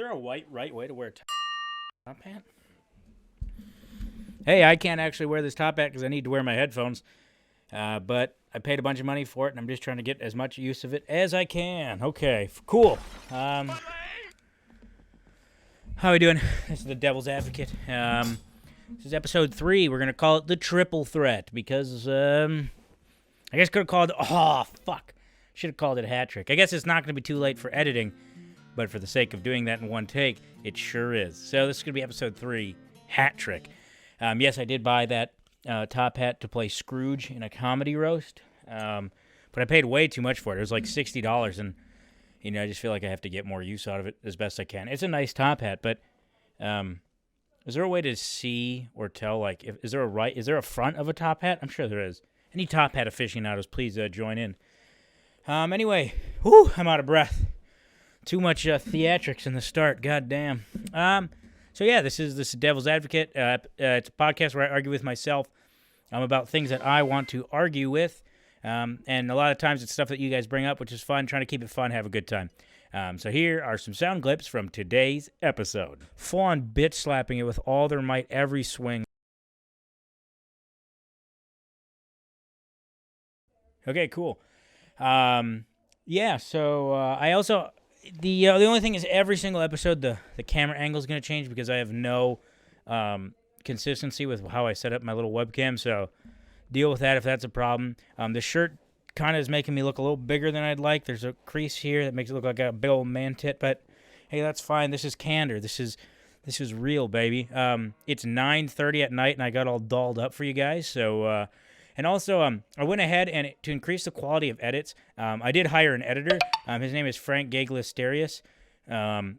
there a right way to wear a top hat? Hey, I can't actually wear this top hat because I need to wear my headphones. But I paid a bunch of money for it, and I'm just trying to get as much use of it as I can. Okay, cool. How are we doing? This is the Devil's Advocate. This is episode 3. We're going to call it the Triple Threat because, I guess could have called it, should have called it a hat trick. I guess it's not going to be too late for editing, but for the sake of doing that in one take, it sure is. So this is going to be episode 3, hat trick. Yes, I did buy that top hat to play Scrooge in a comedy roast, but I paid way too much for it. It was like $60, and I just feel like I have to get more use out of it as best I can. It's a nice top hat, but is there a way to see or tell, like, is there a front of a top hat? I'm sure there is. Any top hat aficionados, please join in. Anyway, I'm out of breath. Too much theatrics in the start. God damn. So yeah, this is Devil's Advocate. It's a podcast where I argue with myself about things that I want to argue with. And a lot of times it's stuff that you guys bring up, which is fun. Trying to keep it fun, have a good time. So here are some sound clips from today's episode. Full-on bitch slapping it with all their might, every swing. Okay, cool. Yeah, so I also... The only thing is every single episode, the camera angle is going to change because I have no consistency with how I set up my little webcam, so deal with that if that's a problem. The shirt kind of is making me look a little bigger than I'd like. There's a crease here that makes it look like a big old man tit, but hey, that's fine. This is candor. This is real, baby. It's 9:30 at night, and I got all dolled up for you guys, so... And also, I went ahead and to increase the quality of edits, I did hire an editor. His name is Frank Gagliasterius.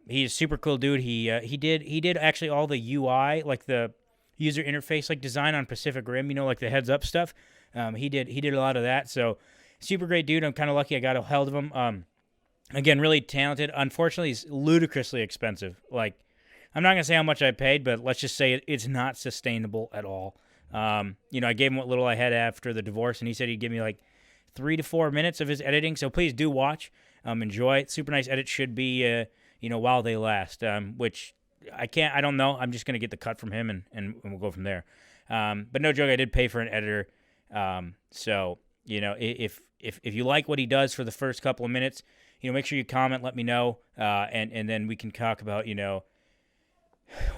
He's a super cool dude. He did actually all the UI, like the user interface, like design on Pacific Rim. Like the heads up stuff. He did a lot of that. So super great dude. I'm kind of lucky I got a hold of him. Again, really talented. Unfortunately, he's ludicrously expensive. Like, I'm not gonna say how much I paid, but let's just say it's not sustainable at all. I gave him what little I had after the divorce, and he said he'd give me like 3 to 4 minutes of his editing. So please do watch, enjoy it. Super nice edits should be, while they last. Which I don't know. I'm just gonna get the cut from him, and we'll go from there. But no joke, I did pay for an editor. So if you like what he does for the first couple of minutes, make sure you comment, let me know, and then we can talk about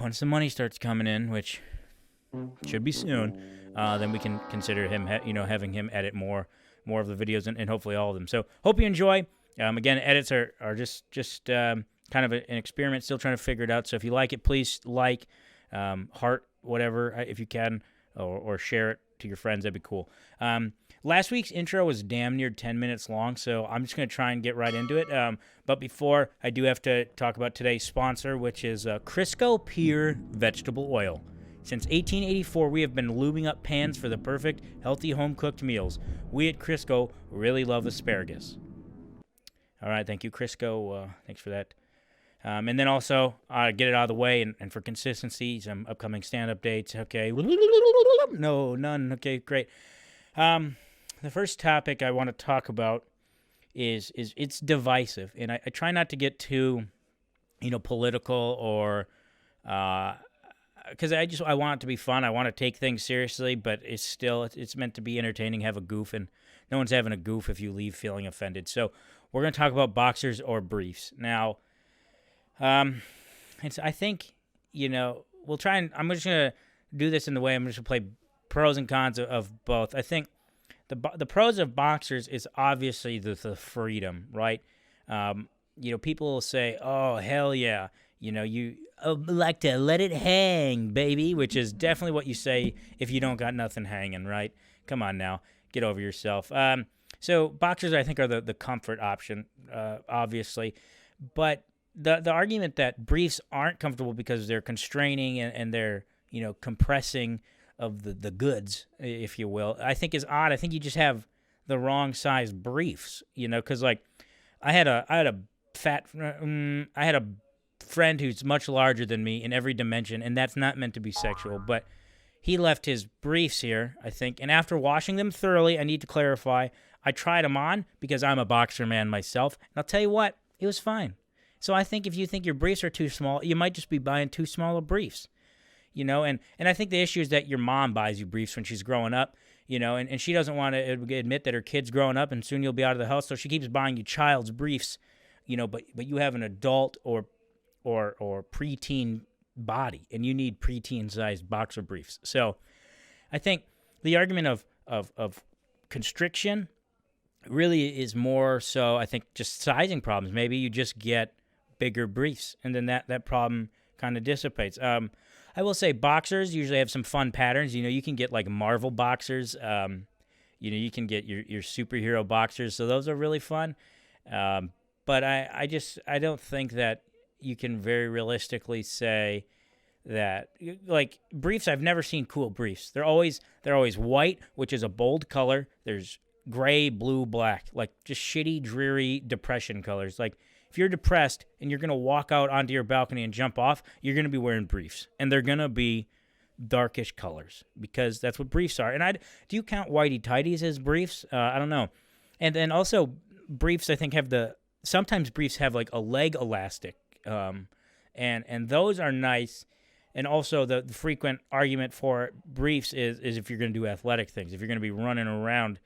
once the money starts coming in, which should be soon, then we can consider him, having him edit more of the videos and hopefully all of them. So hope you enjoy. Again, edits are just kind of an experiment, still trying to figure it out. So if you like it, please like, heart, whatever, if you can, or share it to your friends. That'd be cool. Last week's intro was damn near 10 minutes long, so I'm just going to try and get right into it. But before, I do have to talk about today's sponsor, which is Crisco Pure Vegetable Oil. Since 1884, we have been lubing up pans for the perfect, healthy home-cooked meals. We at Crisco really love asparagus. All right, thank you, Crisco. Thanks for that. And then also, get it out of the way, and for consistency, some upcoming stand-up dates. Okay. No, none. Okay, great. The first topic I want to talk about is it's divisive, and I try not to get too, political or... because I want it to be fun. I want to take things seriously, but it's meant to be entertaining, have a goof, and no one's having a goof if you leave feeling offended. So we're going to talk about boxers or briefs. Now, I think, we'll try and, I'm just going to do this in the way I'm just going to play pros and cons of both. I think the pros of boxers is obviously the freedom, right? People will say, oh, hell yeah. You like to let it hang, baby, which is definitely what you say if you don't got nothing hanging, right? Come on now. Get over yourself. So boxers, I think, are the comfort option, obviously. But the argument that briefs aren't comfortable because they're constraining and they're, compressing of the goods, if you will, I think is odd. I think you just have the wrong size briefs, because, like, I had a friend who's much larger than me in every dimension, and that's not meant to be sexual, but he left his briefs here, I think, and after washing them thoroughly, I need to clarify, I tried them on because I'm a boxer man myself, and I'll tell you what, it was fine. So I think if you think your briefs are too small, you might just be buying too small of briefs. And I think the issue is that your mom buys you briefs when she's growing up, and she doesn't want to admit that her kid's growing up and soon you'll be out of the house, so she keeps buying you child's briefs, but you have an adult or preteen body, and you need preteen-sized boxer briefs. So I think the argument of constriction really is more so, I think, just sizing problems. Maybe you just get bigger briefs, and then that problem kind of dissipates. I will say boxers usually have some fun patterns. You can get like Marvel boxers. You can get your superhero boxers. So those are really fun. But I don't think that you can very realistically say that, like, briefs. I've never seen cool briefs. They're always white, which is a bold color. There's gray, blue, black, like just shitty, dreary depression colors. Like, if you're depressed and you're going to walk out onto your balcony and jump off, you're going to be wearing briefs. And they're going to be darkish colors because that's what briefs are. And do you count whitey tighties as briefs? I don't know. And then also briefs, I think, sometimes briefs have like a leg elastic. And those are nice. And also the frequent argument for briefs is if you're going to do athletic things, if you're going to be running around.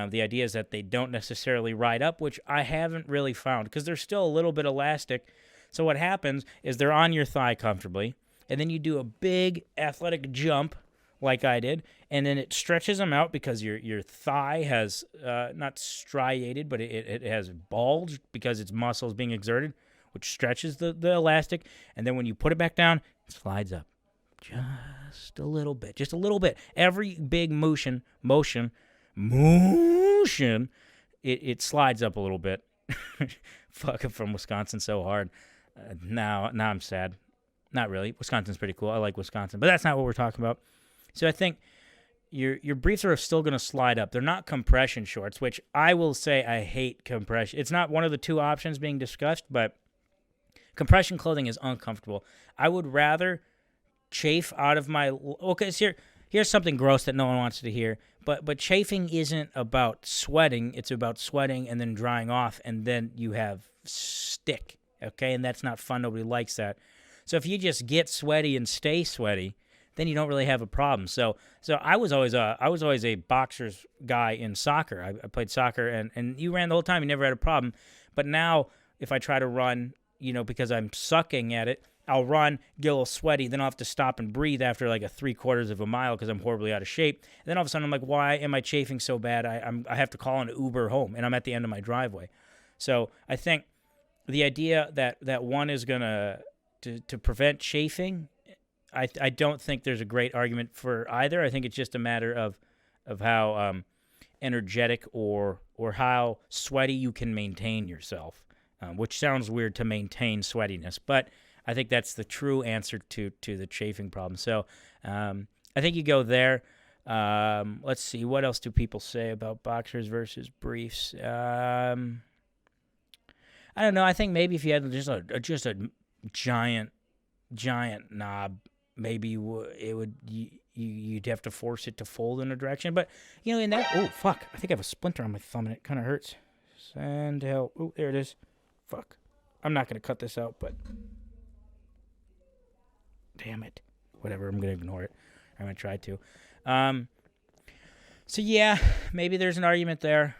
The idea is that they don't necessarily ride up, which I haven't really found because they're still a little bit elastic. So what happens is they're on your thigh comfortably, and then you do a big athletic jump like I did, and then it stretches them out because your thigh has not striated, but it has bulged because its muscles being exerted, which stretches the elastic. And then when you put it back down, it slides up just a little bit. Every big motion, it slides up a little bit. Fuck, I'm from Wisconsin so hard. Now I'm sad. Not really. Wisconsin's pretty cool. I like Wisconsin, but that's not what we're talking about. So I think your briefs are still going to slide up. They're not compression shorts, which I will say I hate compression. It's not one of the two options being discussed, but compression clothing is uncomfortable. I would rather chafe out of my... Okay, so here's something gross that no one wants to hear. But chafing isn't about sweating. It's about sweating and then drying off, and then you have stick, okay? And that's not fun. Nobody likes that. So if you just get sweaty and stay sweaty, then you don't really have a problem. So I was always a boxers guy in soccer. I played soccer, and you ran the whole time. You never had a problem. But now if I try to run, because I'm sucking at it, I'll run, get a little sweaty, then I'll have to stop and breathe after like a 3/4 of a mile because I'm horribly out of shape. And then all of a sudden I'm like, why am I chafing so bad? I have to call an Uber home, and I'm at the end of my driveway. So I think the idea that one is going to prevent chafing, I don't think there's a great argument for either. I think it's just a matter of how energetic or how sweaty you can maintain yourself, which sounds weird to maintain sweatiness, but I think that's the true answer to the chafing problem. So I think you go there. Let's see. What else do people say about boxers versus briefs? I don't know. I think maybe if you had just a giant knob, maybe you'd have to force it to fold in a direction. But, in that... Oh, fuck. I think I have a splinter on my thumb, and it kind of hurts. Send help. Oh, there it is. Fuck. I'm not going to cut this out, but... Damn it. Whatever, I'm going to ignore it. I'm going to try to. So, yeah, maybe there's an argument there.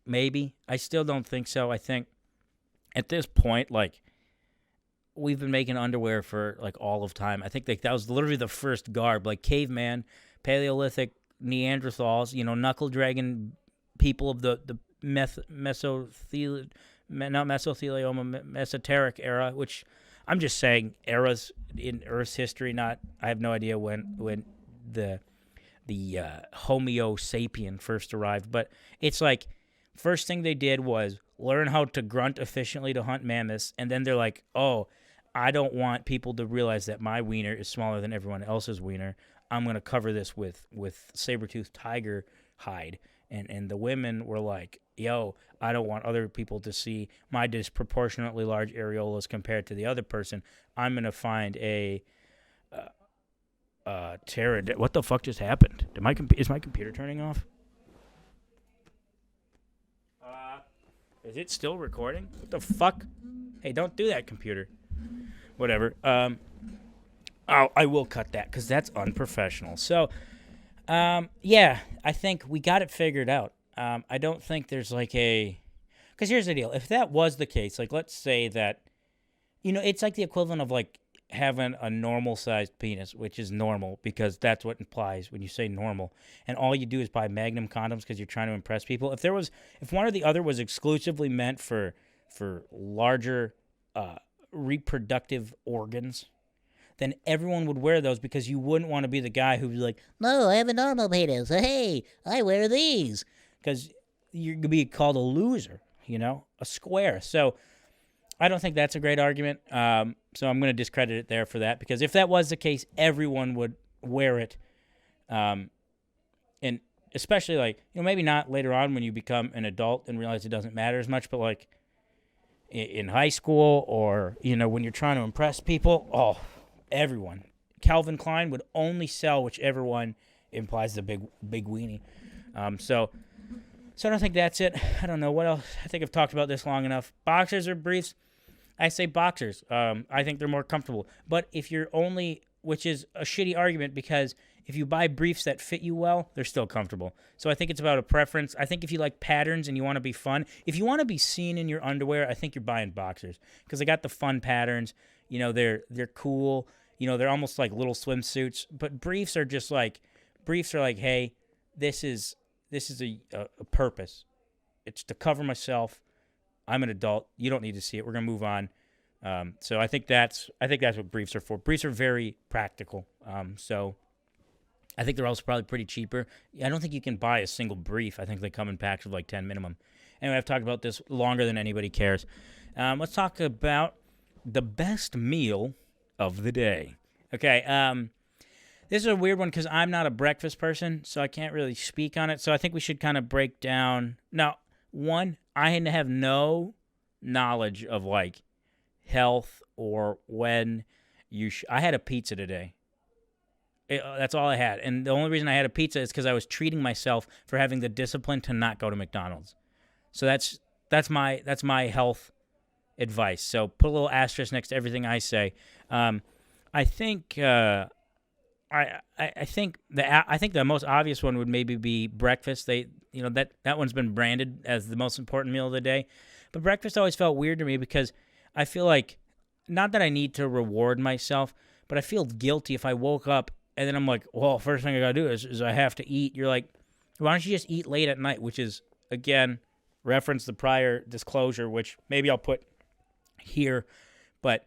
Maybe. I still don't think so. I think at this point, like, we've been making underwear for, like, all of time. I think that was literally the first garb. Like, caveman, Paleolithic, Neanderthals, knuckle dragon people of the mesoteric era, which... I'm just saying eras in Earth's history. I have no idea when the Homo sapien first arrived, but it's like first thing they did was learn how to grunt efficiently to hunt mammoths, and then they're like, oh, I don't want people to realize that my wiener is smaller than everyone else's wiener. I'm going to cover this with saber-toothed tiger hide. And the women were like, yo, I don't want other people to see my disproportionately large areolas compared to the other person. I'm going to find a pterodactyl. What the fuck just happened? Is my computer turning off? Is it still recording? What the fuck? Hey, don't do that, computer. Whatever. I will cut that because that's unprofessional. So, yeah, I think we got it figured out. I don't think there's like a... Because here's the deal. If that was the case, like let's say that, it's like the equivalent of like having a normal-sized penis, which is normal because that's what implies when you say normal. And all you do is buy Magnum condoms because you're trying to impress people. If one or the other was exclusively meant for larger reproductive organs, then everyone would wear those because you wouldn't want to be the guy who'd be like, no, I have a normal penis. Hey, I wear these. Because you're going to be called a loser, a square. So I don't think that's a great argument. So I'm going to discredit it there for that because if that was the case, everyone would wear it. And especially like, maybe not later on when you become an adult and realize it doesn't matter as much, but like in high school or, when you're trying to impress people, everyone. Calvin Klein would only sell whichever one implies the big weenie. So I don't think that's it. I don't know what else. I think I've talked about this long enough. Boxers or briefs? I say boxers. I think they're more comfortable. But if you're only, which is a shitty argument because if you buy briefs that fit you well, they're still comfortable. So I think it's about a preference. I think if you like patterns and you want to be fun, if you want to be seen in your underwear, I think you're buying boxers because they got the fun patterns. They're cool. They're almost like little swimsuits. But briefs are like, hey, this is a purpose. It's to cover myself. I'm an adult. You don't need to see it. We're gonna move on. So I think that's what briefs are for. Briefs are very practical. So I think they're also probably pretty cheaper. I don't think you can buy a single brief. I think they come in packs of like 10 minimum. Anyway, I've talked about this longer than anybody cares. Let's talk about the best meal of the day. Okay. This is a weird one because I'm not a breakfast person, so I can't really speak on it. So I think we should kind of break down. Now, one, I have no knowledge of like health or when I had a pizza today. That's all I had. And the only reason I had a pizza is because I was treating myself for having the discipline to not go to McDonald's. So that's my health advice. So put a little asterisk next to everything I say. I think I think the most obvious one would maybe be breakfast. That one's been branded as the most important meal of the day. But breakfast always felt weird to me because I feel like, not that I need to reward myself, but I feel guilty if I woke up and then I'm like, well, first thing I got to do is I have to eat. You're like, why don't you just eat late at night, which is, again, reference the prior disclosure, which maybe I'll put here. But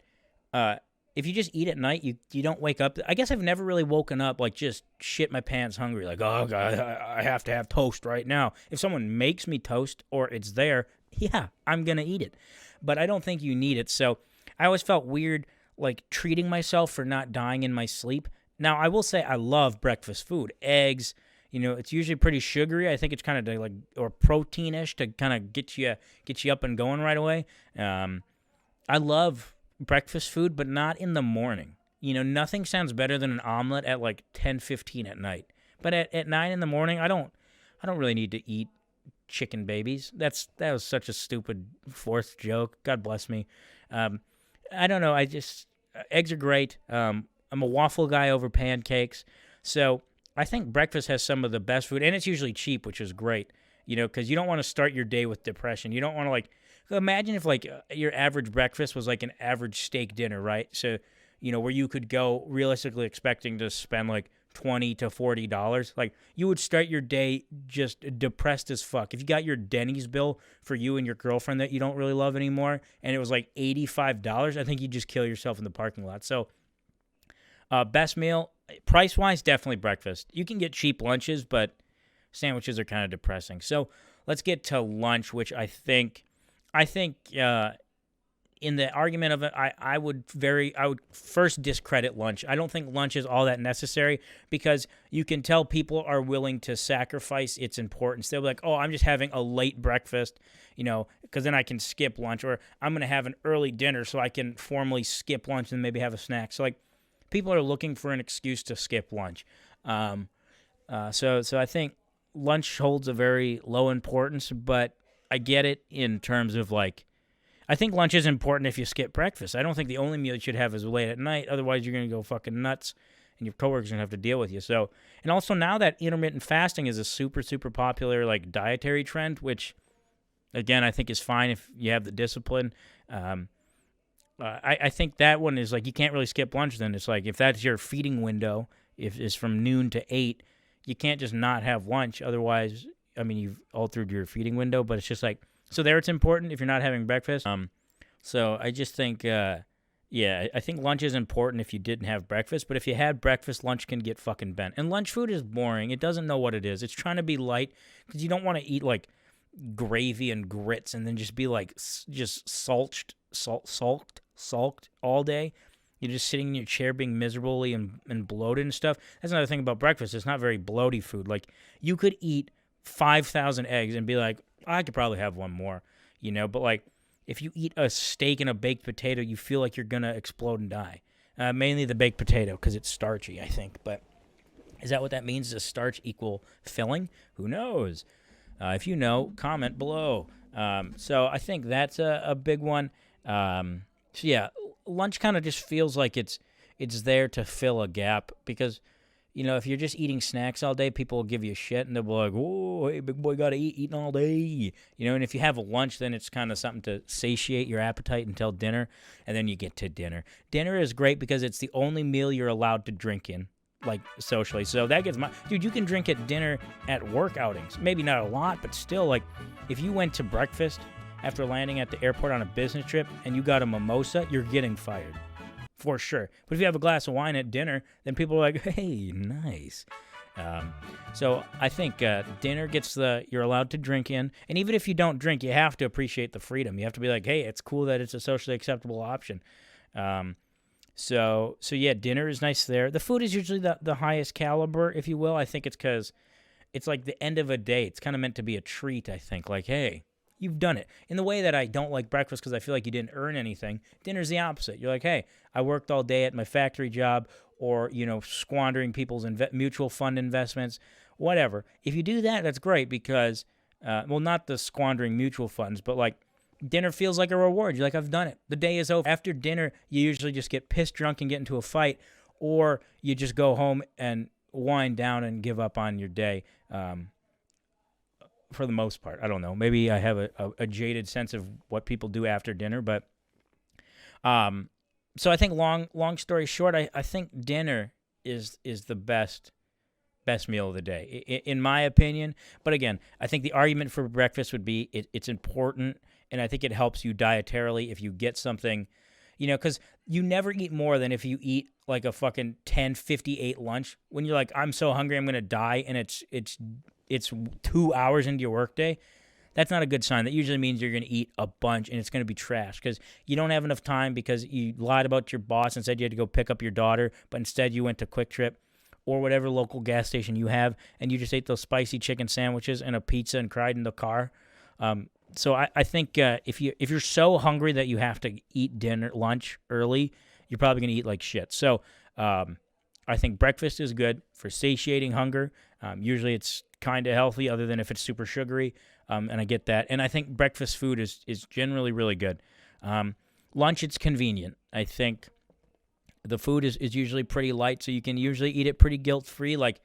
if you just eat at night, you don't wake up. I guess I've never really woken up like just shit my pants hungry. Like, oh, God, I have to have toast right now. If someone makes me toast or it's there, yeah, I'm going to eat it. But I don't think you need it. So I always felt weird like treating myself for not dying in my sleep. Now, I will say I love breakfast food. Eggs, it's usually pretty sugary. I think it's kind of like, or protein-ish to kind of get you up and going right away. I love breakfast food, but not in the morning. Nothing sounds better than an omelet at like 10:15 at night. But at 9 in the morning, I don't really need to eat chicken babies. That was such a stupid fourth joke. God bless me. I don't know. Eggs are great. I'm a waffle guy over pancakes. So I think breakfast has some of the best food, and it's usually cheap, which is great, because you don't want to start your day with depression. You don't want to like, imagine if like your average breakfast was like an average steak dinner, right? So, where you could go realistically expecting to spend like $20 to $40. Like you would start your day just depressed as fuck. If you got your Denny's bill for you and your girlfriend that you don't really love anymore, and it was like $85, I think you'd just kill yourself in the parking lot. So best meal, price-wise, definitely breakfast. You can get cheap lunches, but sandwiches are kind of depressing. So let's get to lunch, which I think in the argument of it, I would first discredit lunch. I don't think lunch is all that necessary because you can tell people are willing to sacrifice its importance. They'll be like, oh, I'm just having a late breakfast, because then I can skip lunch, or I'm going to have an early dinner so I can formally skip lunch and maybe have a snack. So like people are looking for an excuse to skip lunch. So I think lunch holds a very low importance, but I get it in terms of like, I think lunch is important if you skip breakfast. I don't think the only meal you should have is late at night. Otherwise, you're going to go fucking nuts, and your coworkers are going to have to deal with you. So, and also now that intermittent fasting is a super, super popular like dietary trend, which, again, I think is fine if you have the discipline. I think that one is like you can't really skip lunch. Then it's like if that's your feeding window, if it's from noon to 8, you can't just not have lunch. Otherwise, I mean, you've altered your feeding window. But it's just like so there. It's important if you're not having breakfast. So I just think, I think lunch is important if you didn't have breakfast. But if you had breakfast, lunch can get fucking bent. And lunch food is boring. It doesn't know what it is. It's trying to be light because you don't want to eat like gravy and grits and then just be like just sulked all day. You're just sitting in your chair being miserably and bloated and stuff. That's another thing about breakfast. It's not very bloaty food. Like you could eat 5,000 eggs and be like, I could probably have one more, but like if you eat a steak and a baked potato, you feel like you're going to explode and die. Mainly the baked potato because it's starchy, I think. But is that what that means? Does starch equal filling? Who knows? If you know, comment below. So I think that's a big one. So yeah, lunch kind of just feels like it's there to fill a gap because, if you're just eating snacks all day, people will give you shit and they'll be like, "Whoa, hey, big boy, gotta eating all day." And if you have a lunch, then it's kind of something to satiate your appetite until dinner, and then you get to dinner. Dinner is great because it's the only meal you're allowed to drink in, like socially. So that gets dude, you can drink at dinner at work outings. Maybe not a lot, but still, like, if you went to breakfast after landing at the airport on a business trip and you got a mimosa, you're getting fired. For sure. But if you have a glass of wine at dinner, then people are like, hey, nice. So I think dinner gets you're allowed to drink in. And even if you don't drink, you have to appreciate the freedom. You have to be like, hey, it's cool that it's a socially acceptable option. So yeah, dinner is nice there. The food is usually the highest caliber, if you will. I think it's because it's like the end of a day. It's kind of meant to be a treat, I think. Like, hey, you've done it. In the way that I don't like breakfast because I feel like you didn't earn anything, dinner's the opposite. You're like, hey, I worked all day at my factory job or, squandering people's mutual fund investments, whatever. If you do that, that's great because, not the squandering mutual funds, but like dinner feels like a reward. You're like, I've done it. The day is over. After dinner, you usually just get pissed drunk and get into a fight, or you just go home and wind down and give up on your day. For the most part, I don't know. Maybe I have a jaded sense of what people do after dinner, but so I think long story short, I think dinner is the best meal of the day, in my opinion. But again, I think the argument for breakfast would be it's important, and I think it helps you dietarily if you get something, because you never eat more than if you eat like a fucking 10:58 lunch when you're like, I'm so hungry, I'm going to die, and it's 2 hours into your workday. That's not a good sign. That usually means you're going to eat a bunch and it's going to be trash because you don't have enough time because you lied about your boss and said you had to go pick up your daughter, but instead you went to Quick Trip or whatever local gas station you have, and you just ate those spicy chicken sandwiches and a pizza and cried in the car. So I think if you're so hungry that you have to eat lunch early, you're probably going to eat like shit. So I think breakfast is good for satiating hunger. Usually it's kind of healthy other than if it's super sugary, and I get that. And I think breakfast food is generally really good. Lunch, it's convenient. I think the food is usually pretty light, so you can usually eat it pretty guilt-free. Like,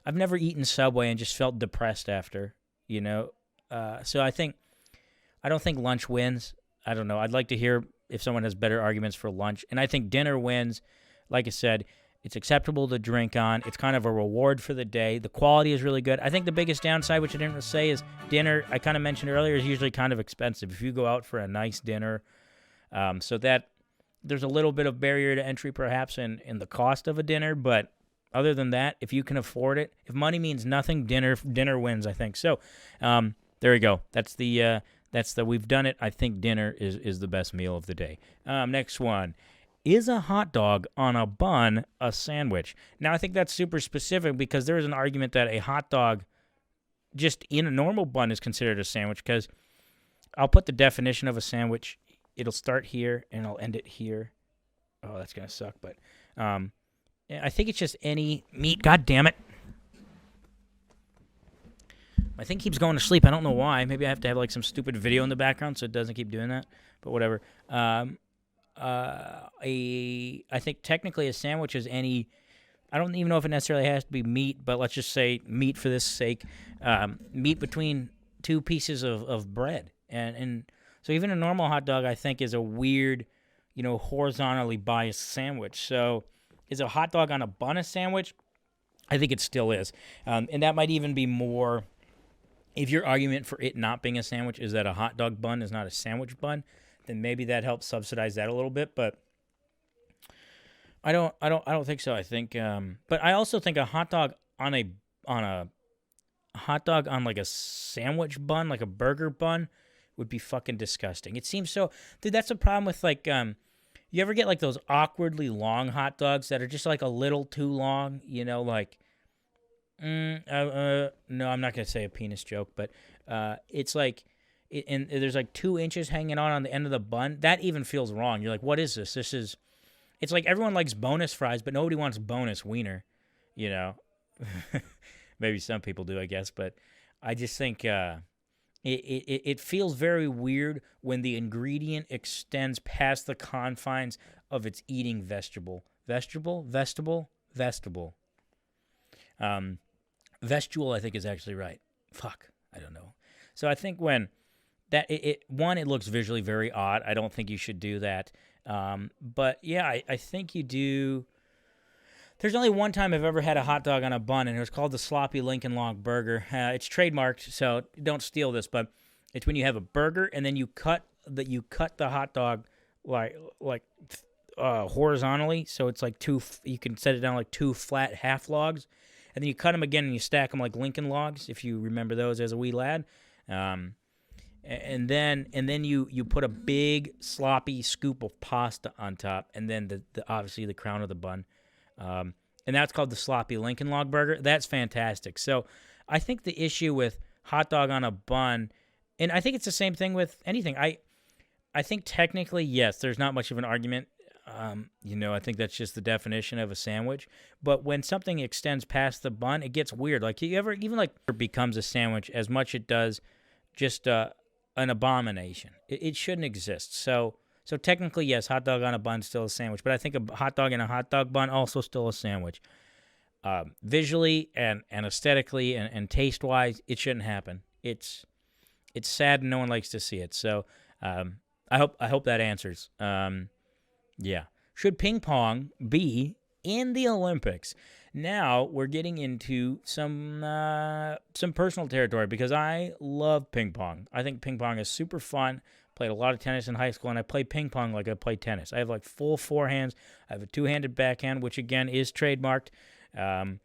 I've never eaten Subway and just felt depressed after, So I don't think lunch wins. I don't know. I'd like to hear if someone has better arguments for lunch. And I think dinner wins. Like I said, it's acceptable to drink on. It's kind of a reward for the day. The quality is really good. I think the biggest downside, which I didn't say, is dinner, I kind of mentioned earlier, is usually kind of expensive. If you go out for a nice dinner, so that there's a little bit of barrier to entry perhaps in the cost of a dinner. But other than that, if you can afford it, if money means nothing, dinner wins, I think. So there we go. That's the we've done it. I think dinner is the best meal of the day. Next one. Is a hot dog on a bun a sandwich? Now, I think that's super specific because there is an argument that a hot dog just in a normal bun is considered a sandwich, because I'll put the definition of a sandwich. It'll start here and I'll end it here. Oh, that's going to suck, but I think it's just any meat. God damn it. My thing keeps going to sleep. I don't know why. Maybe I have to have like some stupid video in the background so it doesn't keep doing that. But whatever. I think technically a sandwich is any. I don't even know if it necessarily has to be meat, but let's just say meat for this sake. Meat between two pieces of bread, and so even a normal hot dog I think is a weird, horizontally biased sandwich. So is a hot dog on a bun a sandwich? I think it still is, and that might even be more. If your argument for it not being a sandwich is that a hot dog bun is not a sandwich bun, then maybe that helps subsidize that a little bit. But I don't think so. I think, but I also think a hot dog on a hot dog on like a sandwich bun, like a burger bun, would be fucking disgusting. It seems so, dude. That's a problem with like, you ever get like those awkwardly long hot dogs that are just like a little too long? Like. No, I'm not gonna say a penis joke, but it's like, and there's like 2 inches hanging on the end of the bun. That even feels wrong. You're like, what is this? It's like everyone likes bonus fries, but nobody wants bonus wiener. Maybe some people do, I guess, but I just think it feels very weird when the ingredient extends past the confines of its eating vegetable. Vestibule. Vestibule, I think, is actually right. Fuck, I don't know. So I think when that it looks visually very odd. I don't think you should do that. But yeah, I think you do. There's only one time I've ever had a hot dog on a bun, and it was called the Sloppy Lincoln Log Burger. It's trademarked, so don't steal this. But it's when you have a burger and then you cut the hot dog like horizontally, so it's like you can set it down like 2 flat half logs, and then you cut them again and you stack them like Lincoln logs, if you remember those as a wee lad. And then you put a big sloppy scoop of pasta on top, and then the obviously the crown of the bun, and that's called the Sloppy Lincoln Log Burger. That's fantastic. So I think the issue with hot dog on a bun, and I think it's the same thing with anything. I think technically, yes, there's not much of an argument. I think that's just the definition of a sandwich. But when something extends past the bun, it gets weird. Like, it becomes a sandwich as much it does just an abomination. It shouldn't exist. So technically, yes, hot dog on a bun is still a sandwich. But I think a hot dog and a hot dog bun also still a sandwich. Visually and aesthetically and taste-wise, it shouldn't happen. It's sad and no one likes to see it. So I hope that answers. Yeah. Should ping pong be in the Olympics? Now we're getting into some personal territory because I love ping pong. I think ping pong is super fun. Played a lot of tennis in high school, and I play ping pong like I play tennis. I have like full forehands. I have a 2-handed backhand, which again is trademarked. And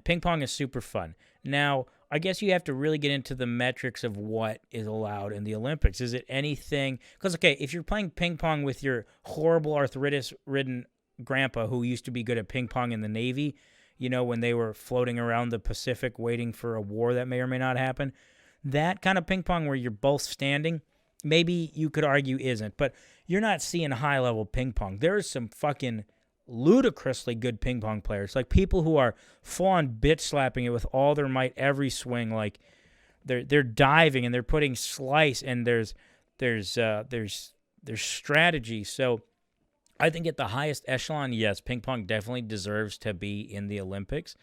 ping pong is super fun. Now, I guess you have to really get into the metrics of what is allowed in the Olympics. Is it anything? Because, okay, if you're playing ping pong with your horrible arthritis-ridden grandpa who used to be good at ping pong in the Navy, when they were floating around the Pacific waiting for a war that may or may not happen, that kind of ping pong where you're both standing, maybe you could argue isn't. But you're not seeing high-level ping pong. There's some fucking ludicrously good ping pong players, like people who are full-on bitch slapping it with all their might every swing. Like they're diving and they're putting slice, and there's strategy. So I think at the highest echelon, yes, ping pong definitely deserves to be in the Olympics.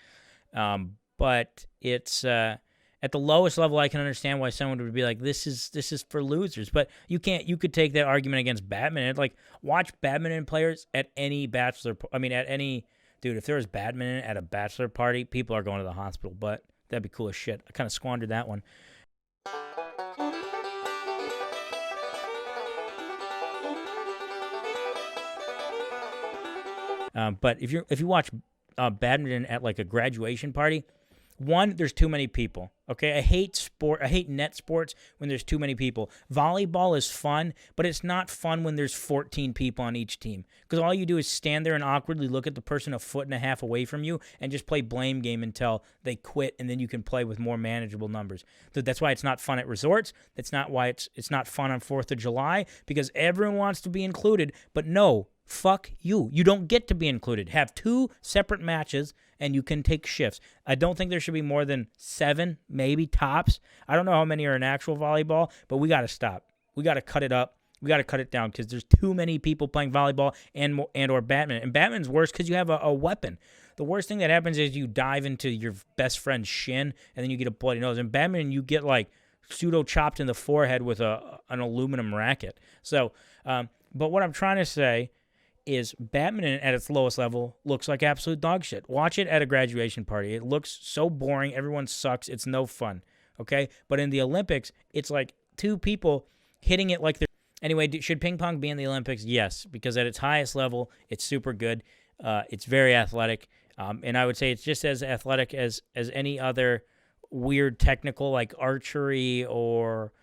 But it's at the lowest level, I can understand why someone would be like, this is for losers. But you could take that argument against badminton. Like, watch badminton players at any dude, if there was badminton at a bachelor party, people are going to the hospital. But that'd be cool as shit. I kind of squandered that one. But if you watch badminton at like a graduation party, one, there's too many people. Okay, I hate net sports when there's too many people. Volleyball is fun, but it's not fun when there's 14 people on each team, because all you do is stand there and awkwardly look at the person a foot and a half away from you and just play blame game until they quit, and then you can play with more manageable numbers. So that's why it's not fun at resorts. That's not why it's not fun on 4th of July, because everyone wants to be included. But no, fuck you. You don't get to be included. Have 2 separate matches, and you can take shifts. I don't think there should be more than 7, maybe tops. I don't know how many are in actual volleyball, but we got to stop. We got to cut it up. We got to cut it down because there's too many people playing volleyball and or badminton. And badminton's worse because you have a weapon. The worst thing that happens is you dive into your best friend's shin, and then you get a bloody nose. In badminton, you get like pseudo chopped in the forehead with an aluminum racket. So, but what I'm trying to say is badminton at its lowest level looks like absolute dog shit. Watch it at a graduation party. It looks so boring. Everyone sucks. It's no fun. Okay? But in the Olympics, it's like 2 people hitting it like they're... Anyway, should ping pong be in the Olympics? Yes, because at its highest level, it's super good. It's very athletic. And I would say it's just as athletic as any other weird technical like archery or,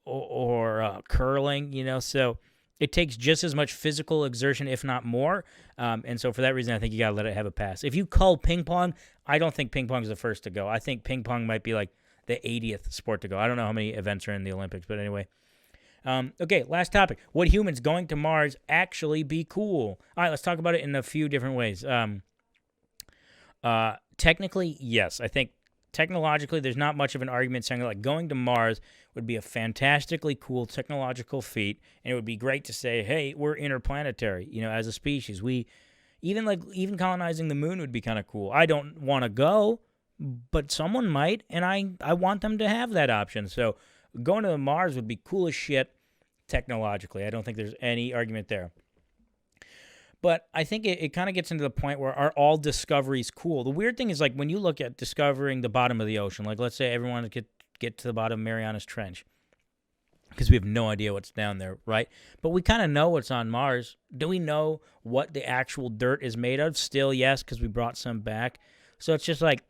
or curling, so it takes just as much physical exertion, if not more. And so for that reason, I think you got to let it have a pass. If you cull ping pong, I don't think ping pong is the first to go. I think ping pong might be like the 80th sport to go. I don't know how many events are in the Olympics, but anyway. Okay, last topic. Would humans going to Mars actually be cool? All right, let's talk about it in a few different ways. Technically, yes. I think technologically, there's not much of an argument saying like going to Mars would be a fantastically cool technological feat, and it would be great to say, hey, we're interplanetary, as a species. Even colonizing the moon would be kind of cool. I don't want to go, but someone might, and I want them to have that option. So going to Mars would be cool as shit technologically. I don't think there's any argument there. But I think it kind of gets into the point where are all discoveries cool? The weird thing is like when you look at discovering the bottom of the ocean, like let's say everyone could get to the bottom of Marianas Trench because we have no idea what's down there, right? But we kind of know what's on Mars. Do we know what the actual dirt is made of? Still, yes, because we brought some back. So it's just like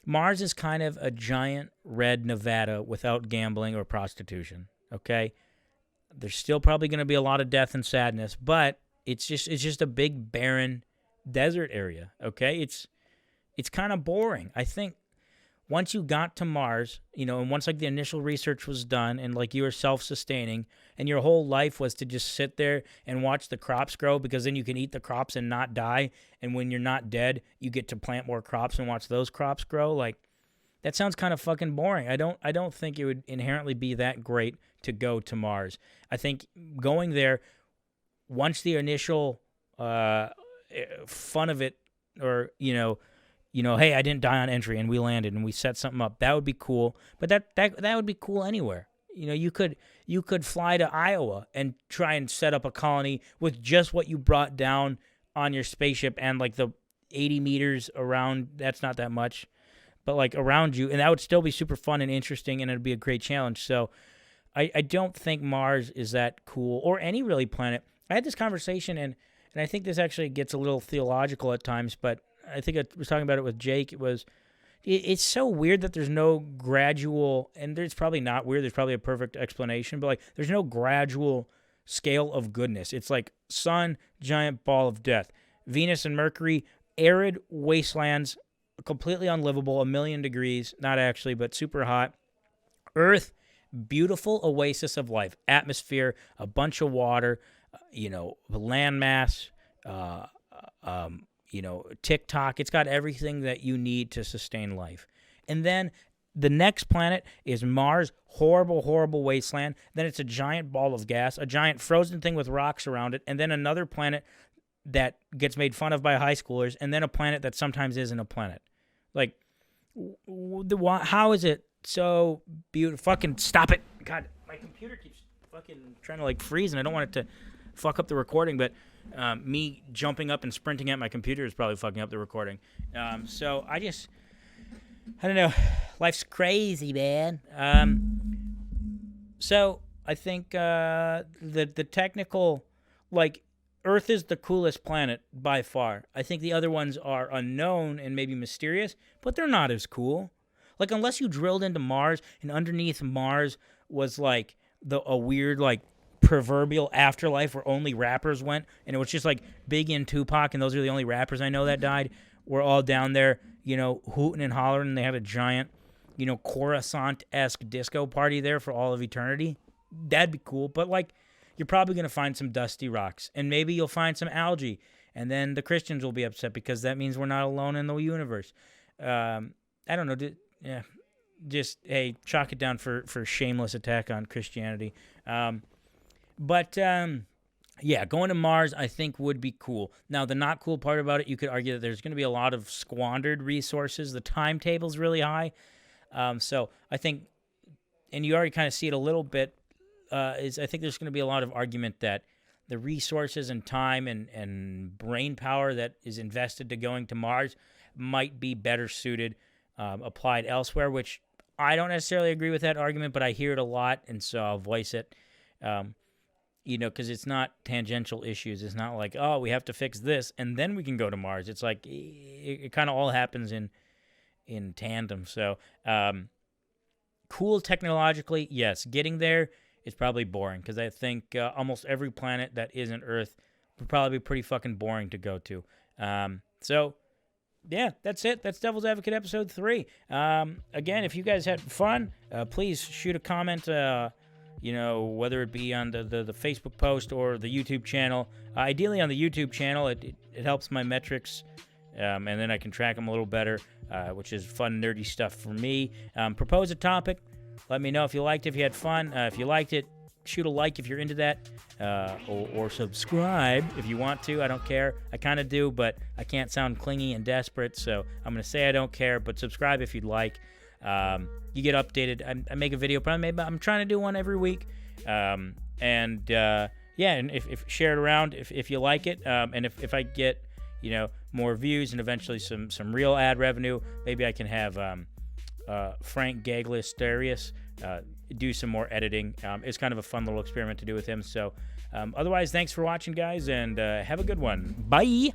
Mars is kind of a giant red Nevada without gambling or prostitution, okay? There's still probably going to be a lot of death and sadness, but it's just a big barren desert area, okay? It's kind of boring. I think once you got to Mars, and once like the initial research was done and like you were self-sustaining and your whole life was to just sit there and watch the crops grow because then you can eat the crops and not die, and when you're not dead, you get to plant more crops and watch those crops grow, like that sounds kind of fucking boring. I don't think it would inherently be that great to go to Mars. I think going there, once the initial fun of it, or hey, I didn't die on entry and we landed and we set something up, that would be cool. But that would be cool anywhere. You could fly to Iowa and try and set up a colony with just what you brought down on your spaceship and like the 80 meters around. That's not that much, but like around you, and that would still be super fun and interesting, and it'd be a great challenge. So I don't think Mars is that cool, or any really planet. I had this conversation, and I think this actually gets a little theological at times, but I think I was talking about it with Jake. It's so weird that there's no gradual, and it's probably not weird, there's probably a perfect explanation, but like there's no gradual scale of goodness. It's like sun, giant ball of death. Venus and Mercury, arid wastelands, completely unlivable, 1,000,000 degrees, not actually, but super hot. Earth, beautiful oasis of life, atmosphere, a bunch of water, landmass, TikTok. It's got everything that you need to sustain life. And then the next planet is Mars, horrible, horrible wasteland. Then it's a giant ball of gas, a giant frozen thing with rocks around it, and then another planet that gets made fun of by high schoolers, and then a planet that sometimes isn't a planet. Like, how is it so beautiful? Fucking stop it. God, my computer keeps fucking trying to, like, freeze, and I don't want it to fuck up the recording, but me jumping up and sprinting at my computer is probably fucking up the recording. So I don't know. Life's crazy, man. So I think the technical, like, Earth is the coolest planet by far. I think the other ones are unknown and maybe mysterious, but they're not as cool. Like, unless you drilled into Mars and underneath Mars was like a weird, like, proverbial afterlife where only rappers went, and it was just like Biggie and Tupac, and those are the only rappers I know that died. We're all down there, hooting and hollering, and they have a giant, Coruscant-esque disco party there for all of eternity. That'd be cool. But like, you're probably going to find some dusty rocks, and maybe you'll find some algae, and then the Christians will be upset because that means we're not alone in the universe. I don't know. Just, hey, chalk it down for shameless attack on Christianity. Yeah, going to Mars, I think, would be cool. Now, the not cool part about it, you could argue that there's going to be a lot of squandered resources. The timetable's really high. So I think, and you already kind of see it a little bit, I think there's going to be a lot of argument that the resources and time and brain power that is invested to going to Mars might be better suited, applied elsewhere, which I don't necessarily agree with that argument, but I hear it a lot, and so I'll voice it. Because it's not tangential issues. It's not like, oh, we have to fix this, and then we can go to Mars. It's like it kind of all happens in tandem. So, cool technologically, yes. Getting there is probably boring, because I think almost every planet that isn't Earth would probably be pretty fucking boring to go to. So, yeah, that's it. That's Devil's Advocate episode 3. Again, if you guys had fun, please shoot a comment, whether it be on the Facebook post or the YouTube channel. Ideally on the YouTube channel, it helps my metrics, and then I can track them a little better, which is fun, nerdy stuff for me. Propose a topic. Let me know if you liked it, if you had fun. If you liked it, shoot a like if you're into that, or subscribe if you want to. I don't care. I kind of do, but I can't sound clingy and desperate, so I'm going to say I don't care, but subscribe if you'd like. You get updated. I make a video, probably maybe I'm trying to do one every week. And if share it around if you like it. And if I get, more views and eventually some real ad revenue, maybe I can have Frank Gagliasterius do some more editing. It's kind of a fun little experiment to do with him. So otherwise, thanks for watching, guys, and have a good one. Bye.